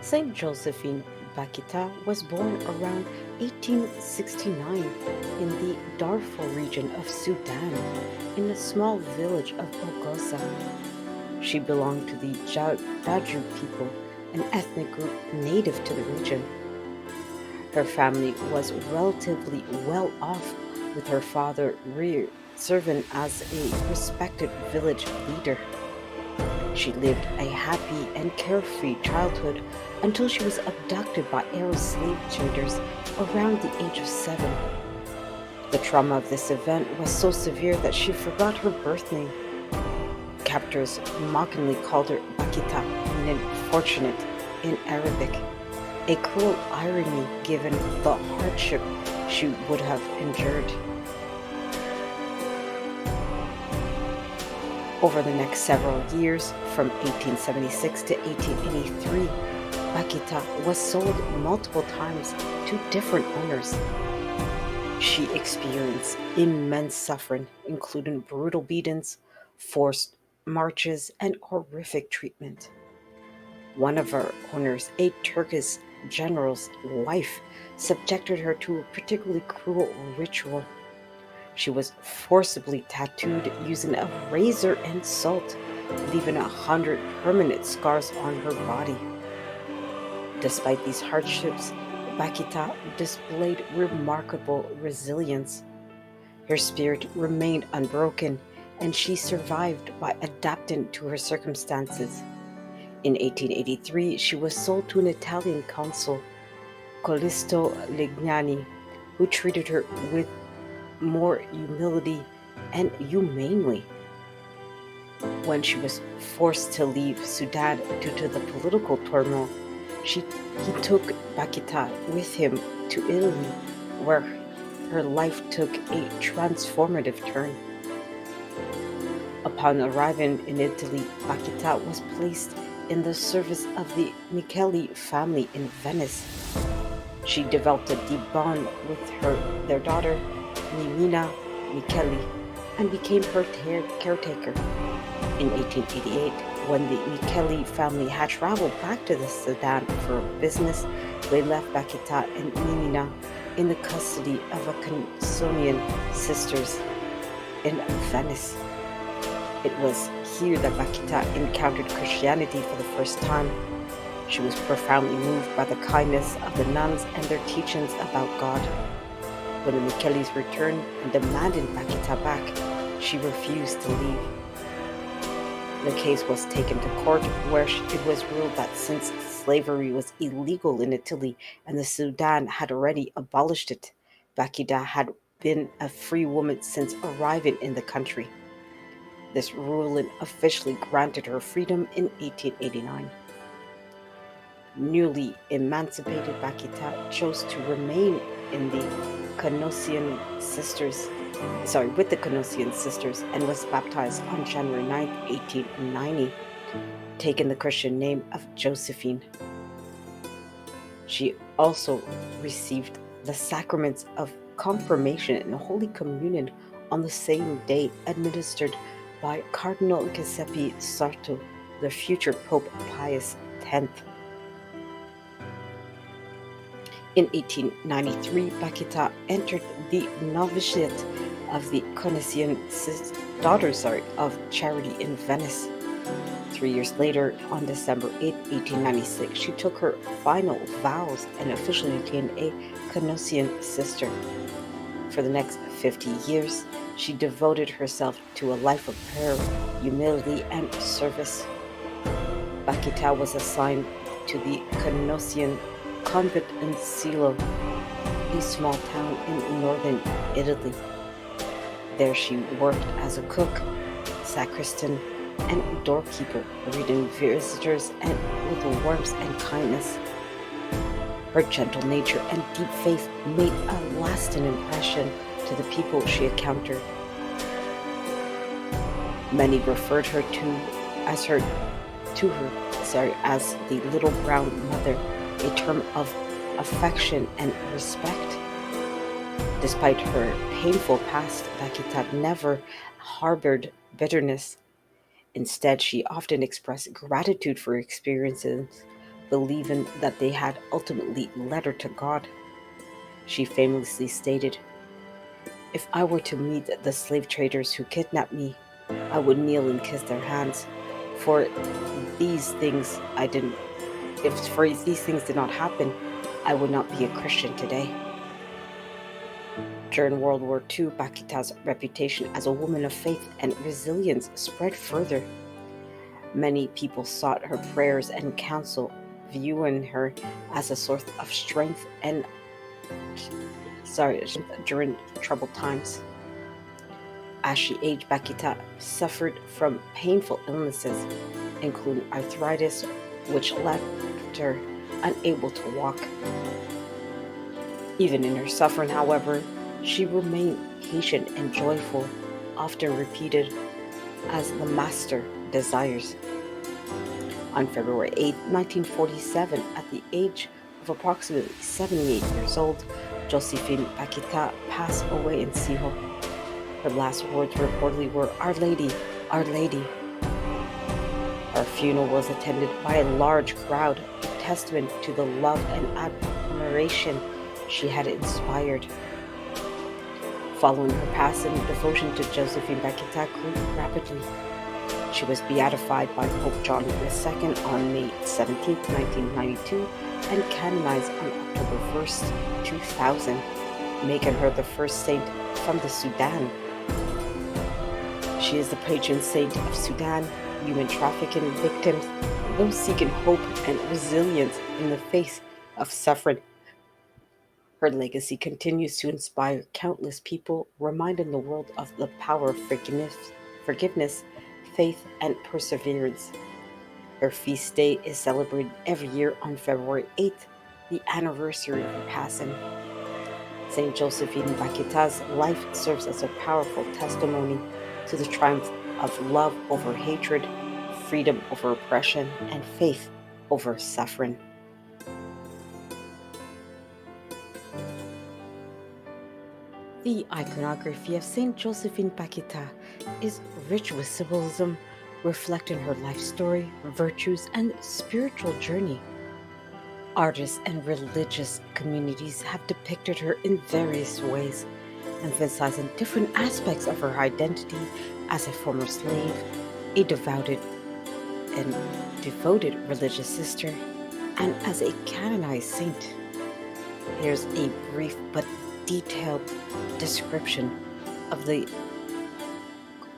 Saint Josephine Bakhita was born around 1869 in the Darfur region of Sudan, in a small village of Ogosa. She belonged to the Baju people, an ethnic group native to the region. Her family was relatively well off, with her father serving as a respected village leader. She lived a happy and carefree childhood until she was abducted by Arab slave traders around the age of 7. The trauma of this event was so severe that she forgot her birth name. Captors mockingly called her Bakhita, meaning fortunate in Arabic, a cruel irony given the hardship she would have endured. Over the next several years, from 1876 to 1883, Bakhita was sold multiple times to different owners. She experienced immense suffering, including brutal beatings, forced marches, and horrific treatment. One of her owners, a Turkish general's wife, subjected her to a particularly cruel ritual. She was forcibly tattooed using a razor and salt, leaving 100 permanent scars on her body. Despite these hardships, Bakita displayed remarkable resilience. Her spirit remained unbroken, and she survived by adapting to her circumstances. In 1883, she was sold to an Italian consul, Colisto Legnani, who treated her with more humility and humanely. When she was forced to leave Sudan due to the political turmoil, he took Bakita with him to Italy, where her life took a transformative turn. Upon arriving in Italy, Bakita was placed in the service of the Micheli family in Venice. She developed a deep bond with their daughter, Mimina Micheli, and became her caretaker. In 1888, when the Micheli family had traveled back to the Sudan for business, they left Bakita and Mimina in the custody of a Canonian sisters in Venice. It was here that Bakhita encountered Christianity for the first time. She was profoundly moved by the kindness of the nuns and their teachings about God. When the Michelis returned and demanded Bakhita back, she refused to leave. The case was taken to court, where it was ruled that since slavery was illegal in Italy and the Sudan had already abolished it, Bakhita had been a free woman since arriving in the country. This ruling officially granted her freedom in 1889. Newly emancipated Bakhita chose to remain in the Canosian sisters, with the Canosian sisters, and was baptized on January 9th, 1890, taking the Christian name of Josephine. She also received the sacraments of confirmation and Holy Communion on the same day, administered by Cardinal Giuseppe Sarto, the future Pope Pius X. In 1893, Bakhita entered the novitiate of the Canisian Daughters of Charity in Venice. 3 years later, on December 8, 1896, she took her final vows and officially became a Canosian sister. For the next 50 years, she devoted herself to a life of prayer, humility, and service. Bakhita was assigned to the Canosian convent in Silo, a small town in northern Italy. There she worked as a cook, sacristan, and doorkeeper, greeting visitors and with warmth and kindness. Her gentle nature and deep faith made a lasting impression to the people she encountered. Many referred her to her as the little brown mother, a term of affection and respect. Despite her painful past, Bakhita never harbored bitterness. Instead, she often expressed gratitude for her experiences, believing that they had ultimately led her to God. She famously stated, "If I were to meet the slave traders who kidnapped me, I would kneel and kiss their hands. For these things I didn't if for these things did not happen, I would not be a Christian today." During World War II, Bakhita's reputation as a woman of faith and resilience spread further. Many people sought her prayers and counsel, viewing her as a source of strength and during troubled times. As she aged, Bakhita suffered from painful illnesses, including arthritis, which left her unable to walk. Even in her suffering, however, she remained patient and joyful, often repeated as the Master desires. On February 8, 1947, at the age of approximately 78 years old, Josephine Bakhita passed away in Siho. Her last words reportedly were, "Our Lady, Our Lady." Her funeral was attended by a large crowd, a testament to the love and admiration she had inspired. Following her passing, devotion to Josephine Bakhita grew rapidly. She was beatified by Pope John II on May 17, 1992, and canonized on October 1st, 2000, making her the first saint from the Sudan. She is the patron saint of Sudan, human trafficking victims, those seeking hope and resilience in the face of suffering. Her legacy continues to inspire countless people, reminding the world of the power of forgiveness, faith, and perseverance. Her feast day is celebrated every year on February 8th, the anniversary of her passing. Saint Josephine Bakhita's life serves as a powerful testimony to the triumph of love over hatred, freedom over oppression, and faith over suffering. The iconography of Saint Josephine Bakhita is rich with symbolism, reflecting her life story, virtues, and spiritual journey. Artists and religious communities have depicted her in various ways, emphasizing different aspects of her identity as a former slave, a devoted religious sister, and as a canonized saint. Here's a brief but detailed description of the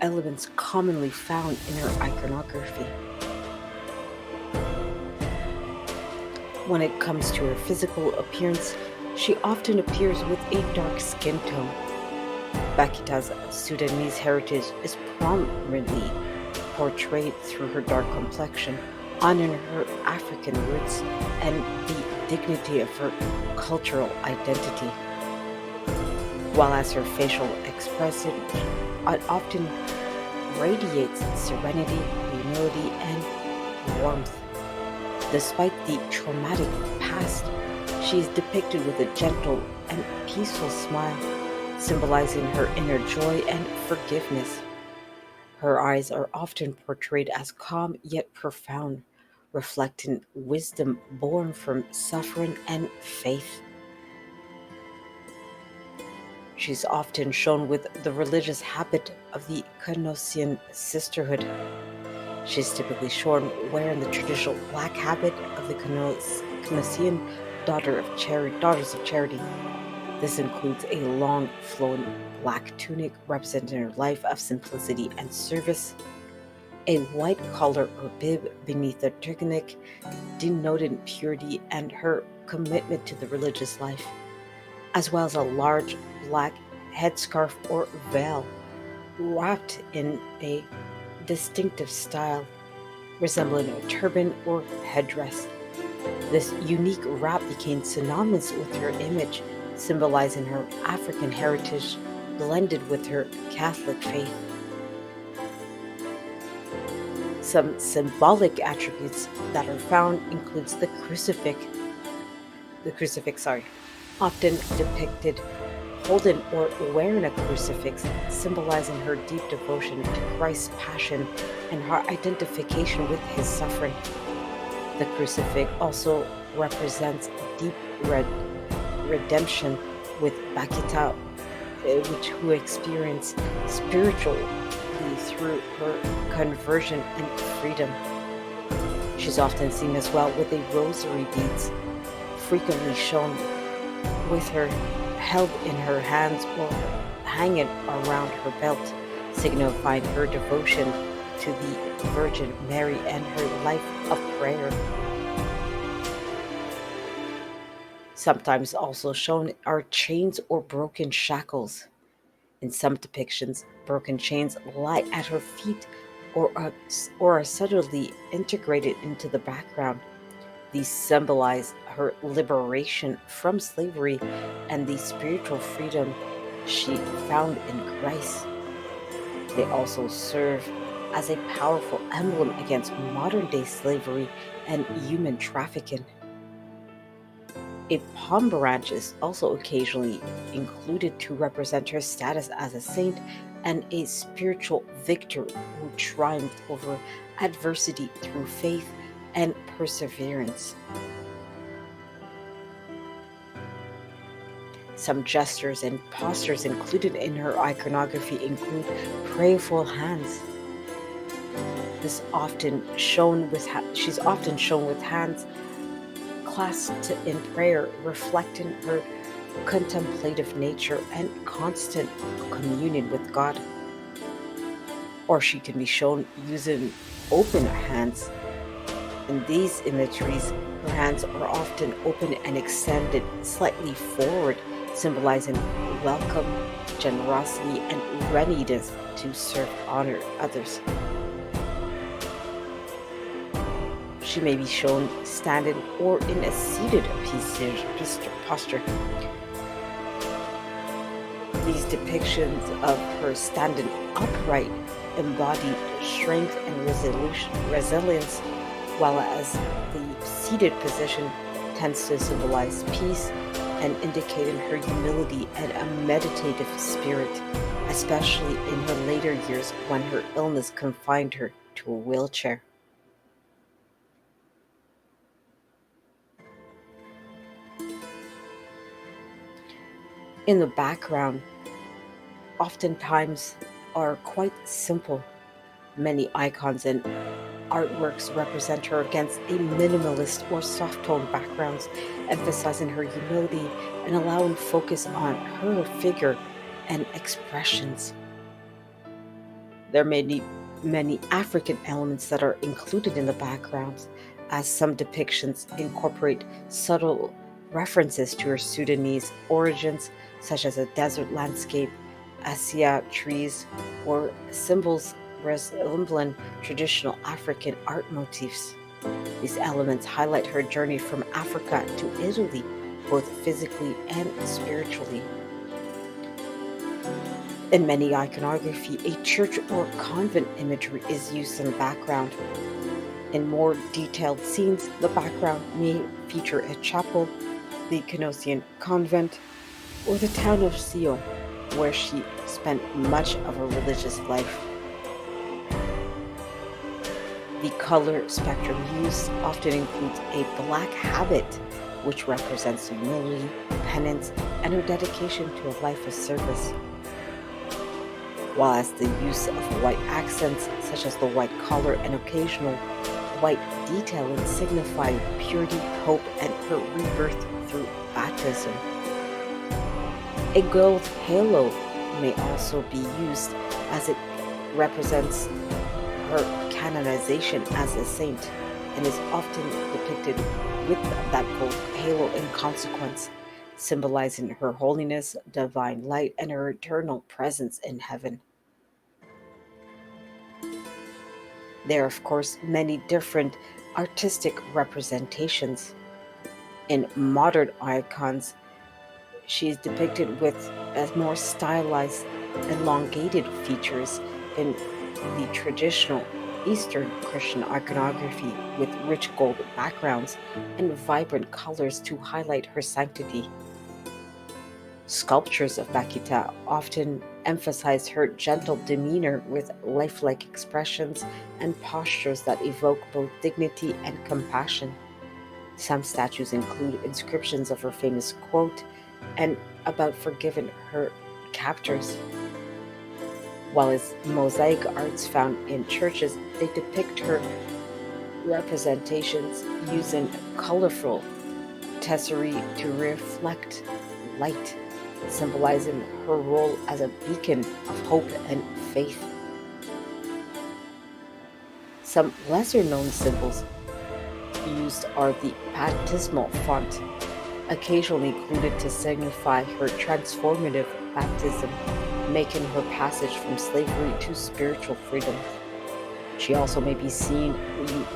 elements commonly found in her iconography. When it comes to her physical appearance, she often appears with a dark skin tone. Bakhita's Sudanese heritage is prominently portrayed through her dark complexion, honoring her African roots and the dignity of her cultural identity. While as her facial expression often radiates serenity, humility, and warmth. Despite the traumatic past, she is depicted with a gentle and peaceful smile, symbolizing her inner joy and forgiveness. Her eyes are often portrayed as calm yet profound, reflecting wisdom born from suffering and faith. She's often shown with the religious habit of the Canossian sisterhood. She's typically shown wearing the traditional black habit of the Canossian Daughters of Charity. This includes a long, flowing black tunic representing her life of simplicity and service, a white collar or bib beneath the tunic denoting purity and her commitment to the religious life, as well as a large black headscarf or veil wrapped in a distinctive style resembling a turban or headdress. This unique wrap became synonymous with her image, symbolizing her African heritage blended with her Catholic faith. Some symbolic attributes that are found includes the crucifix, often depicted holding or wearing a crucifix, symbolizing her deep devotion to Christ's passion and her identification with his suffering. The crucifix also represents deep red redemption with Bakhita, which who experienced spiritually through her conversion and freedom. She's often seen as well with a rosary beads, frequently shown with her held in her hands or hanging around her belt, signifying her devotion to the Virgin Mary and her life of prayer. Sometimes also shown are chains or broken shackles. In some depictions, broken chains lie at her feet or are subtly integrated into the background. These symbolize her liberation from slavery and the spiritual freedom she found in Christ. They also serve as a powerful emblem against modern day slavery and human trafficking. A palm branch is also occasionally included to represent her status as a saint and a spiritual victor who triumphed over adversity through faith and perseverance. Some gestures and postures included in her iconography include prayerful hands. She's often shown with hands clasped in prayer, reflecting her contemplative nature and constant communion with God. Or she can be shown using open hands. In these imageries, her hands are often open and extended slightly forward, symbolizing welcome, generosity, and readiness to serve honor others. She may be shown standing or in a seated posture. These depictions of her standing upright embody strength and resilience, while as the seated position tends to symbolize peace and indicating her humility and a meditative spirit, especially in her later years when her illness confined her to a wheelchair. In the background, oftentimes are quite simple. Many icons and artworks represent her against a minimalist or soft tone backgrounds, emphasizing her humility and allowing focus on her figure and expressions. There are many African elements that are included in the backgrounds, as some depictions incorporate subtle references to her Sudanese origins, such as a desert landscape, acacia trees, or symbols resembling traditional African art motifs. These elements highlight her journey from Africa to Italy, both physically and spiritually. In many iconography, a church or convent imagery is used in the background. In more detailed scenes, the background may feature a chapel, the Canossian convent, or the town of Sio, where she spent much of her religious life. The color spectrum used often includes a black habit, which represents humility, penance, and her dedication to a life of service, while as the use of white accents, such as the white collar and occasional white detailing, signify purity, hope, and her rebirth through baptism. A gold halo may also be used as it represents her canonization as a saint and is often depicted with that gold halo in consequence, symbolizing her holiness, divine light, and her eternal presence in heaven. There are, of course, many different artistic representations. In modern icons, she is depicted with as more stylized, elongated features in the traditional Eastern Christian iconography with rich gold backgrounds and vibrant colors to highlight her sanctity. Sculptures of Bakhita often emphasize her gentle demeanor with lifelike expressions and postures that evoke both dignity and compassion. Some statues include inscriptions of her famous quote and about forgiving her captors, while as mosaic arts found in churches, they depict her representations using colorful tesserae to reflect light, symbolizing her role as a beacon of hope and faith. Some lesser known symbols used are the baptismal font, occasionally included to signify her transformative baptism, making her passage from slavery to spiritual freedom. She also may be seen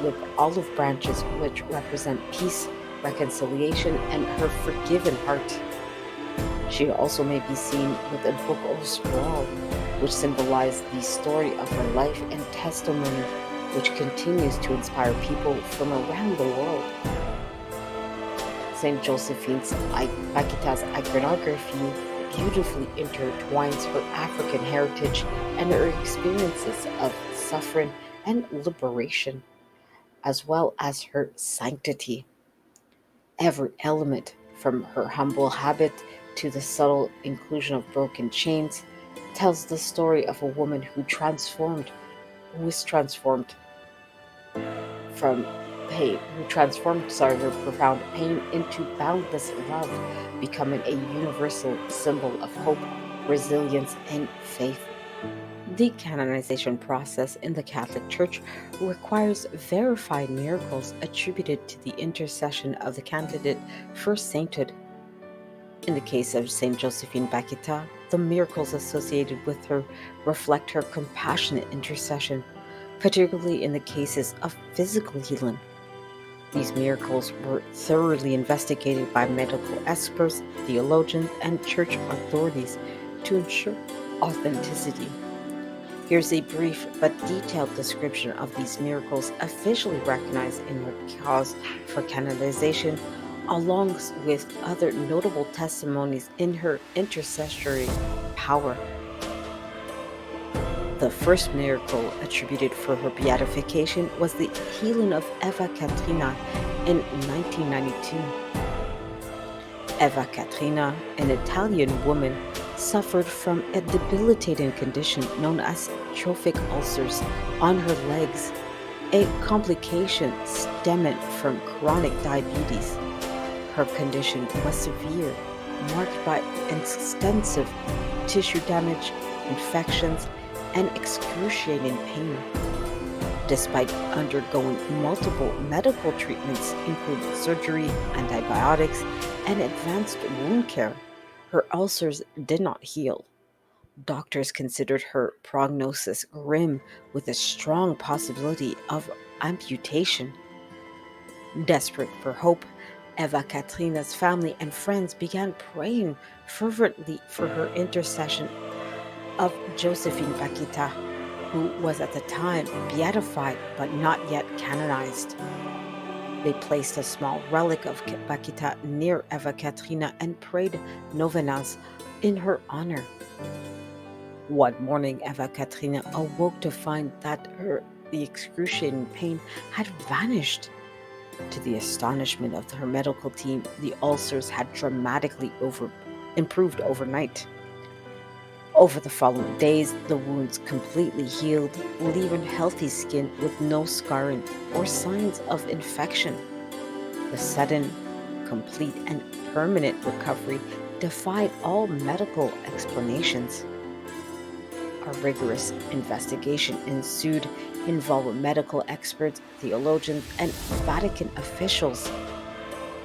with olive branches, which represent peace, reconciliation, and her forgiven heart. She also may be seen with a book or scroll, which symbolize the story of her life and testimony, which continues to inspire people from around the world. Saint Josephine's Bakhita's iconography beautifully intertwines her African heritage and her experiences of suffering and liberation, as well as her sanctity. Every element, from her humble habit to the subtle inclusion of broken chains, tells the story of a woman who is transformed from who transformed her profound pain into boundless love, becoming a universal symbol of hope, resilience, and faith. The canonization process in the Catholic Church requires verified miracles attributed to the intercession of the candidate for sainthood. In the case of Saint Josephine Bakhita, the miracles associated with her reflect her compassionate intercession, particularly in the cases of physical healing. These miracles were thoroughly investigated by medical experts, theologians, and church authorities to ensure authenticity. Here's a brief but detailed description of these miracles officially recognized in her cause for canonization, along with other notable testimonies in her intercessory power. The first miracle attributed for her beatification was the healing of Eva Katrina in 1992. Eva Katrina, an Italian woman, suffered from a debilitating condition known as trophic ulcers on her legs, a complication stemming from chronic diabetes. Her condition was severe, marked by extensive tissue damage, infections, and excruciating pain. Despite undergoing multiple medical treatments, including surgery, antibiotics, and advanced wound care, her ulcers did not heal. Doctors considered her prognosis grim, with a strong possibility of amputation. Desperate for hope, Eva Katrina's family and friends began praying fervently for her intercession of Josephine Bakhita, who was at the time beatified but not yet canonized. They placed a small relic of Bakhita near Eva Katrina and prayed novenas in her honor. One morning, Eva Katrina awoke to find that the excruciating pain had vanished. To the astonishment of her medical team, the ulcers had dramatically improved overnight. Over the following days, the wounds completely healed, leaving healthy skin with no scarring or signs of infection. The sudden, complete, and permanent recovery defied all medical explanations. A rigorous investigation ensued, involving medical experts, theologians, and Vatican officials.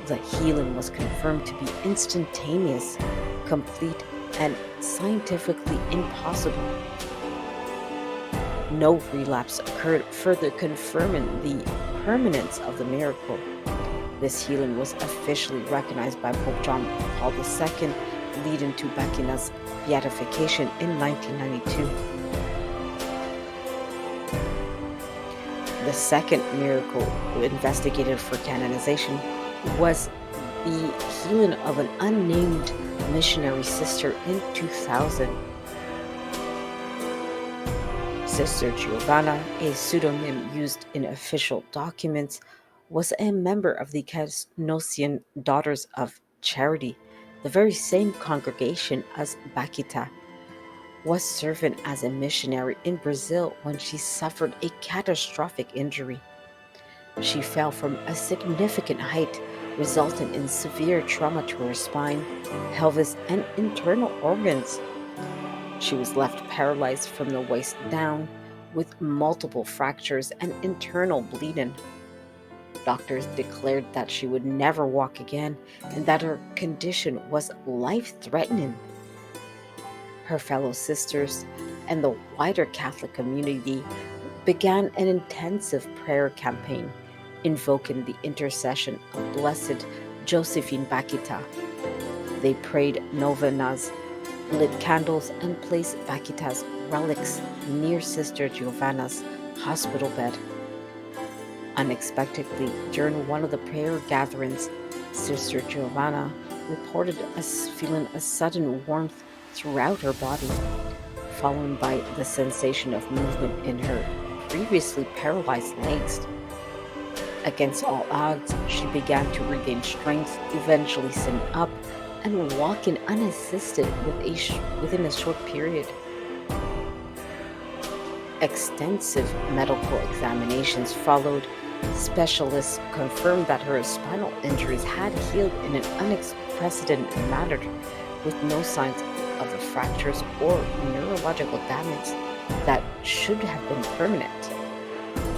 The healing was confirmed to be instantaneous, complete, and scientifically impossible. No relapse occurred, further confirming the permanence of the miracle. This healing was officially recognized by Pope John Paul II, leading to Bakhita's beatification in 1992. The second miracle investigated for canonization was the healing of an unnamed missionary sister in 2000. Sister Giovanna, a pseudonym used in official documents, was a member of the Canossian Daughters of Charity, the very same congregation as Bakhita, was serving as a missionary in Brazil when she suffered a catastrophic injury. She fell from a significant height, resulting in severe trauma to her spine, pelvis, and internal organs. She was left paralyzed from the waist down, with multiple fractures and internal bleeding. Doctors declared that she would never walk again and that her condition was life threatening. Her fellow sisters and the wider Catholic community began an intensive prayer campaign invoking the intercession of Blessed Josephine Bakhita. They prayed novenas, lit candles, and placed Bakhita's relics near Sister Giovanna's hospital bed. Unexpectedly, during one of the prayer gatherings, Sister Giovanna reported feeling a sudden warmth throughout her body, followed by the sensation of movement in her previously paralyzed legs. Against all odds, she began to regain strength, eventually sitting up and walking unassisted within a short period. Extensive medical examinations followed. Specialists confirmed that her spinal injuries had healed in an unprecedented manner, with no signs of the fractures or neurological damage that should have been permanent.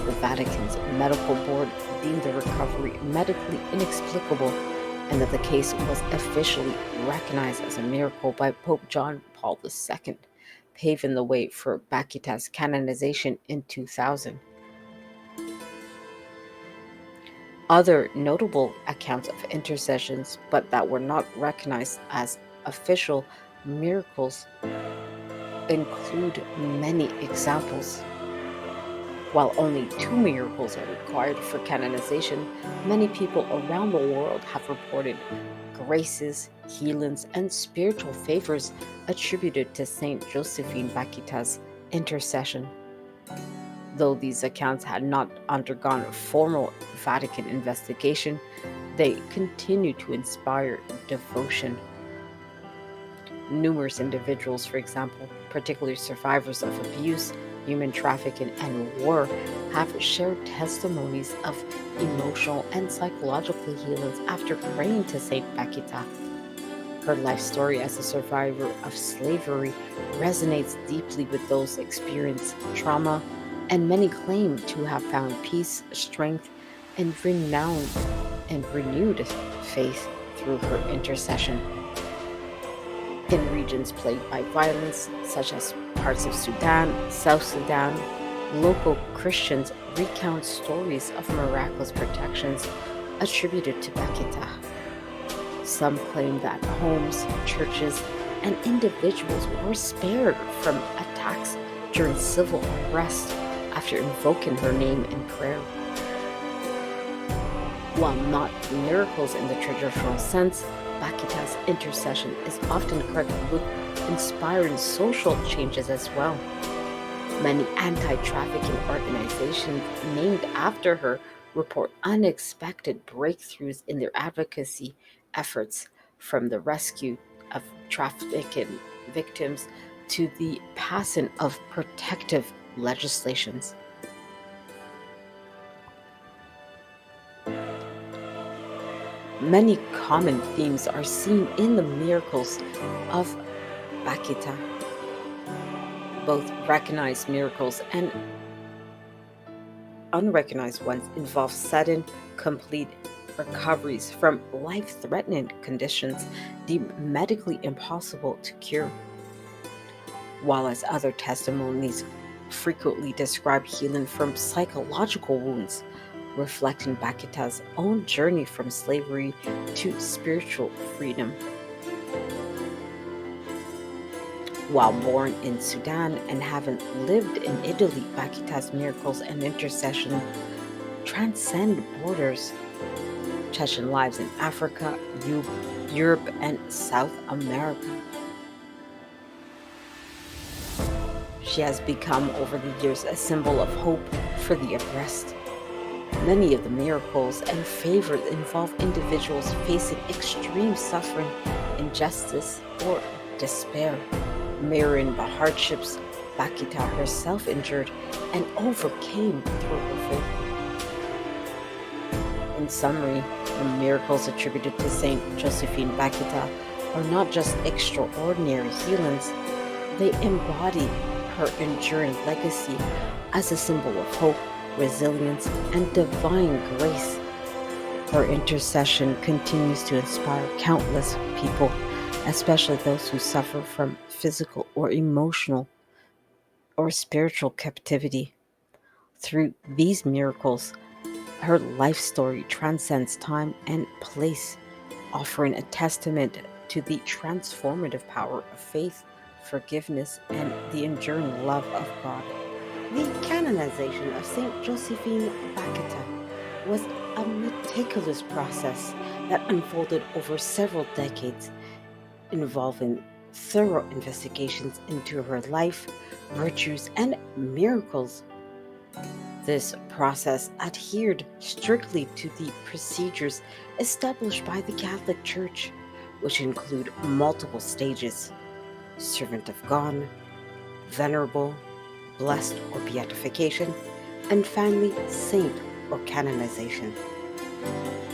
The Vatican's medical board deemed the recovery medically inexplicable and that the case was officially recognized as a miracle by Pope John Paul II, paving the way for Bakhita's canonization in 2000. Other notable accounts of intercessions, but that were not recognized as official miracles, include many examples. While only 2 miracles are required for canonization, many people around the world have reported graces, healings, and spiritual favors attributed to Saint Josephine Bakhita's intercession. Though these accounts had not undergone formal Vatican investigation, they continue to inspire devotion. Numerous individuals, for example, particularly survivors of abuse, human trafficking, and war, have shared testimonies of emotional and psychological healings after praying to Saint Bakhita. Her life story as a survivor of slavery resonates deeply with those experiencing trauma, and many claim to have found peace, strength, and renewed faith through her intercession. In regions plagued by violence, such as parts of Sudan, South Sudan, local Christians recount stories of miraculous protections attributed to Bakhita. Some claim that homes, churches, and individuals were spared from attacks during civil unrest after invoking her name in prayer. While not miracles in the traditional sense, Bakhita's intercession is often credited with inspiring social changes as well. Many anti-trafficking organizations named after her report unexpected breakthroughs in their advocacy efforts, from the rescue of trafficking victims to the passing of protective legislations. Many common themes are seen in the miracles of Bakhita. Both recognized miracles and unrecognized ones involve sudden, complete recoveries from life-threatening conditions deemed medically impossible to cure, while as other testimonies frequently describe healing from psychological wounds, reflecting Bakhita's own journey from slavery to spiritual freedom. While born in Sudan and having lived in Italy, Bakhita's miracles and intercession transcend borders. Chechen lives in Africa, Europe, and South America. She has become, over the years, a symbol of hope for the oppressed. Many of the miracles and favors involve individuals facing extreme suffering, injustice, or despair, mirroring the hardships Bakhita herself endured and overcame through her faith. In summary, the miracles attributed to Saint Josephine Bakhita are not just extraordinary healings, they embody her enduring legacy as a symbol of hope, resilience, and divine grace. Her intercession continues to inspire countless people, especially those who suffer from physical or emotional or spiritual captivity. Through these miracles, her life story transcends time and place, offering a testament to the transformative power of faith, forgiveness, and the enduring love of God. The canonization of Saint Josephine Bakhita was a meticulous process that unfolded over several decades, involving thorough investigations into her life, virtues, and miracles. This process adhered strictly to the procedures established by the Catholic Church, which include multiple stages: servant of God, venerable, blessed or beatification, and finally saint or canonization.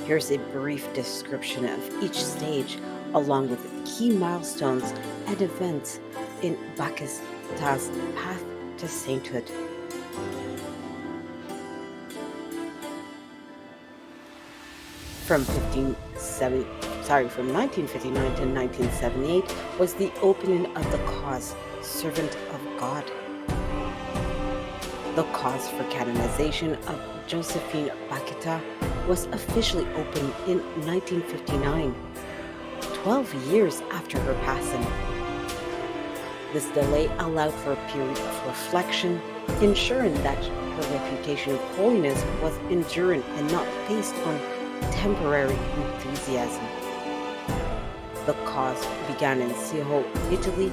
Here's a brief description of each stage, along with key milestones and events in Bakita's path to sainthood. From 1959 to 1978 was the opening of the cause, Servant of God. The cause for canonization of Josephine Bakhita was officially opened in 1959, 12 years after her passing. This delay allowed for a period of reflection, ensuring that her reputation of holiness was enduring and not based on temporary enthusiasm. The cause began in Siho, Italy,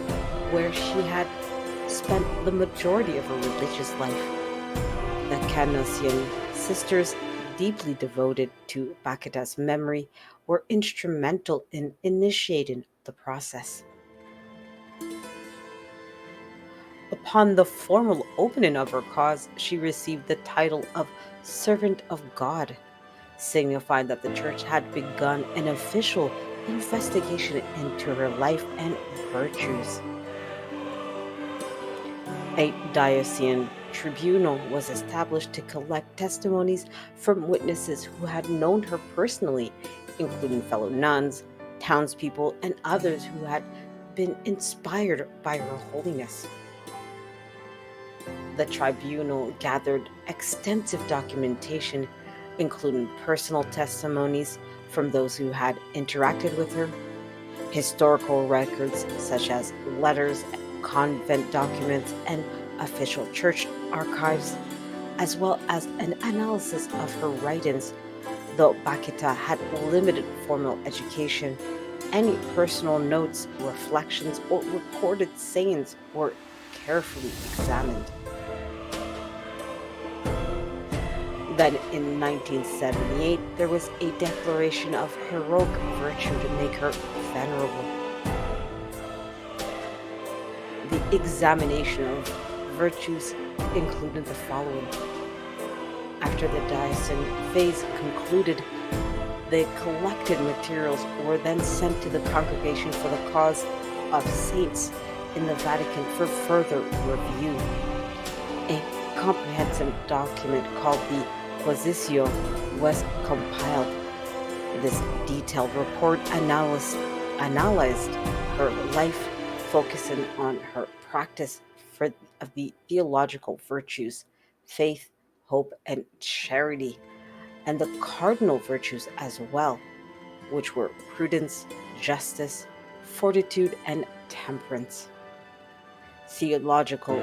where she had spent the majority of her religious life. The Canossian sisters, deeply devoted to Bakhita's memory, were instrumental in initiating the process. Upon the formal opening of her cause, she received the title of Servant of God, signifying that the church had begun an official investigation into her life and virtues. A diocesan tribunal was established to collect testimonies from witnesses who had known her personally, including fellow nuns, townspeople, and others who had been inspired by her holiness. The tribunal gathered extensive documentation, including personal testimonies from those who had interacted with her, historical records such as letters, convent documents, and official church archives, as well as an analysis of her writings. Though Bakhita had limited formal education, any personal notes, reflections, or recorded sayings were carefully examined. Then in 1978, there was a declaration of heroic virtue to make her venerable. The examination of virtues included the following. After the diocesan phase concluded, the collected materials were then sent to the Congregation for the Cause of Saints in the Vatican for further review. A comprehensive document called the Quasitio was compiled. This detailed report analyzed her life, focusing on her practice of the theological virtues, faith, hope, and charity, and the cardinal virtues as well, which were prudence, justice, fortitude, and temperance. Theological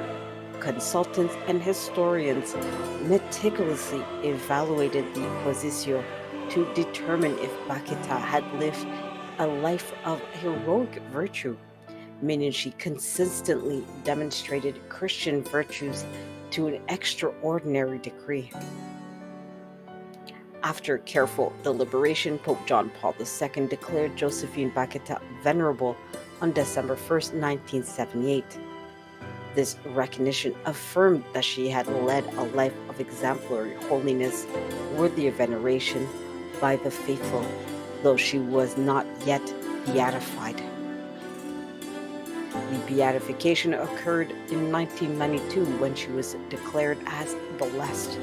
consultants and historians meticulously evaluated the Quasitio, to determine if Bakhita had lived a life of heroic virtue, meaning she consistently demonstrated Christian virtues to an extraordinary degree. After careful deliberation, Pope John Paul II declared Josephine Bakhita venerable on December 1st, 1978. This recognition affirmed that she had led a life of exemplary holiness worthy of veneration by the faithful, though she was not yet beatified. The beatification occurred in 1992 when she was declared as blessed.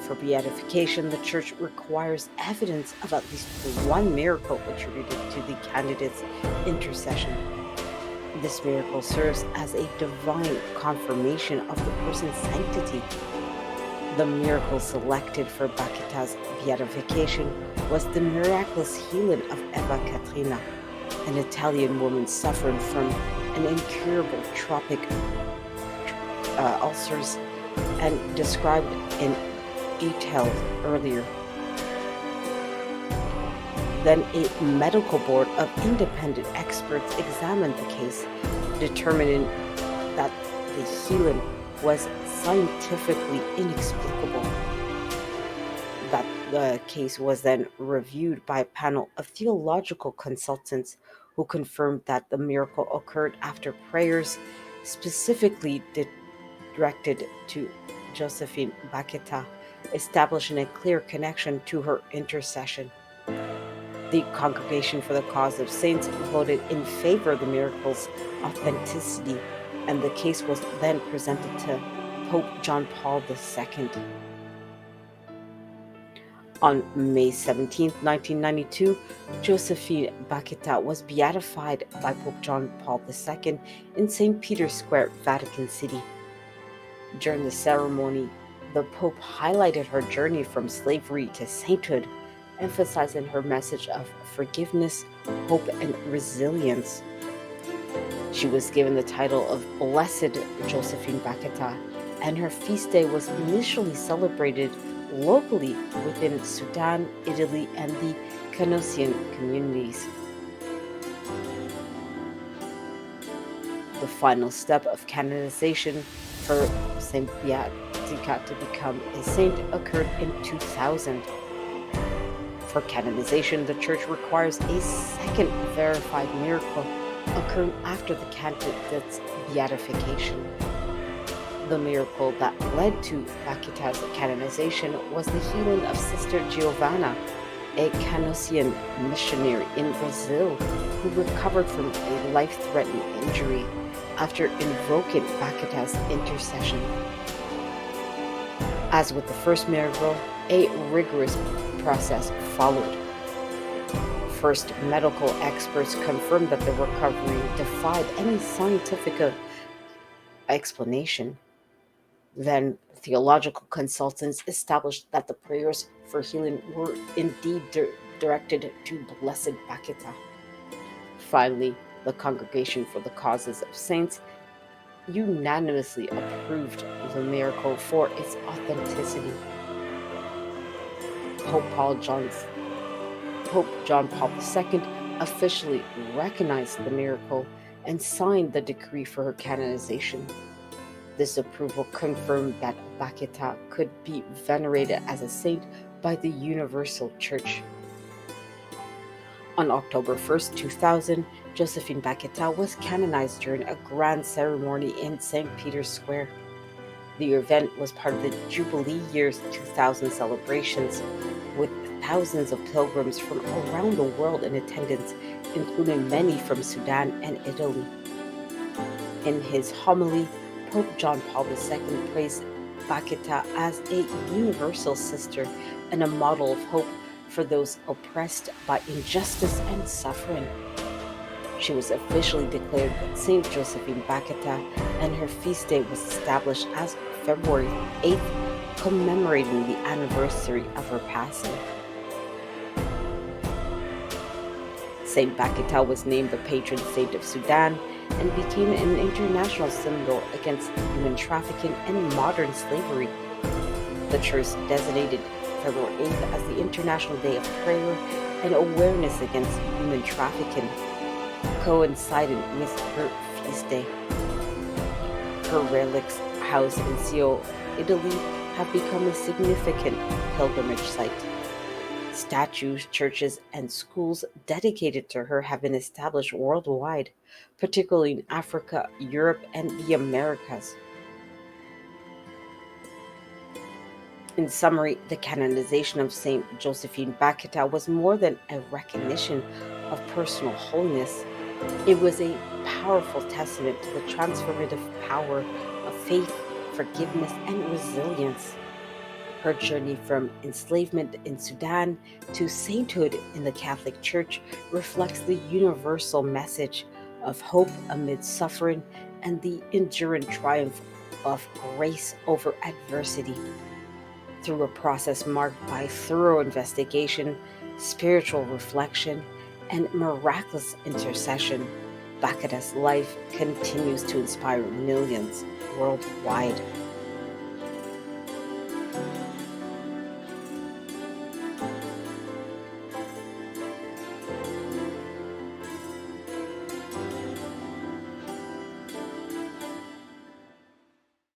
For beatification, the Church requires evidence of at least one miracle attributed to the candidate's intercession. This miracle serves as a divine confirmation of the person's sanctity. The miracle selected for Bakhita's beatification was the miraculous healing of Eva Catrina, an Italian woman suffering from an incurable tropic ulcers and described in detail earlier. Then a medical board of independent experts examined the case, determining that the healing was scientifically inexplicable. That the case was then reviewed by a panel of theological consultants who confirmed that the miracle occurred after prayers specifically directed to Josephine Bakhita, establishing a clear connection to her intercession. The Congregation for the Cause of Saints voted in favor of the miracle's authenticity, and the case was then presented to Pope John Paul II. On May 17, 1992, Josephine Bakhita was beatified by Pope John Paul II in St. Peter's Square, Vatican City. During the ceremony, the Pope highlighted her journey from slavery to sainthood, emphasizing her message of forgiveness, hope, and resilience. She was given the title of Blessed Josephine Bakhita, and her feast day was initially celebrated locally within Sudan, Italy, and the Canossian communities. The final step of canonization for Saint Bakhita to become a saint occurred in 2000. For canonization, the Church requires a second verified miracle occurring after the candidate's beatification. The miracle that led to Bakhita's canonization was the healing of Sister Giovanna, a Canossian missionary in Brazil who recovered from a life-threatening injury after invoking Bakhita's intercession. As with the first miracle, a rigorous process followed. First, medical experts confirmed that the recovery defied any scientific explanation. Then, theological consultants established that the prayers for healing were indeed directed to Blessed Bakhita. Finally, the Congregation for the Causes of Saints unanimously approved the miracle for its authenticity. Pope John Paul II officially recognized the miracle and signed the decree for her canonization. This approval confirmed that Bakhita could be venerated as a saint by the Universal Church. On October 1st, 2000, Josephine Bakhita was canonized during a grand ceremony in St. Peter's Square. The event was part of the Jubilee Year's 2000 celebrations, with thousands of pilgrims from around the world in attendance, including many from Sudan and Italy. In his homily, Pope John Paul II praised Bakhita as a universal sister and a model of hope for those oppressed by injustice and suffering. She was officially declared Saint Josephine Bakhita, and her feast day was established as February 8th, commemorating the anniversary of her passing. Saint Bakhita was named the patron saint of Sudan and became an international symbol against human trafficking and modern slavery. The church designated February 8th as the International Day of Prayer and Awareness Against Human Trafficking, coinciding with her feast day. Her relics, housed in Scio, Italy, have become a significant pilgrimage site. Statues, churches, and schools dedicated to her have been established worldwide, particularly in Africa, Europe, and the Americas. In summary, the canonization of Saint Josephine Bakhita was more than a recognition of personal holiness. It was a powerful testament to the transformative power of faith, forgiveness, and resilience. Her journey from enslavement in Sudan to sainthood in the Catholic Church reflects the universal message of hope amid suffering and the enduring triumph of grace over adversity. Through a process marked by thorough investigation, spiritual reflection, and miraculous intercession, Bakata's life continues to inspire millions worldwide.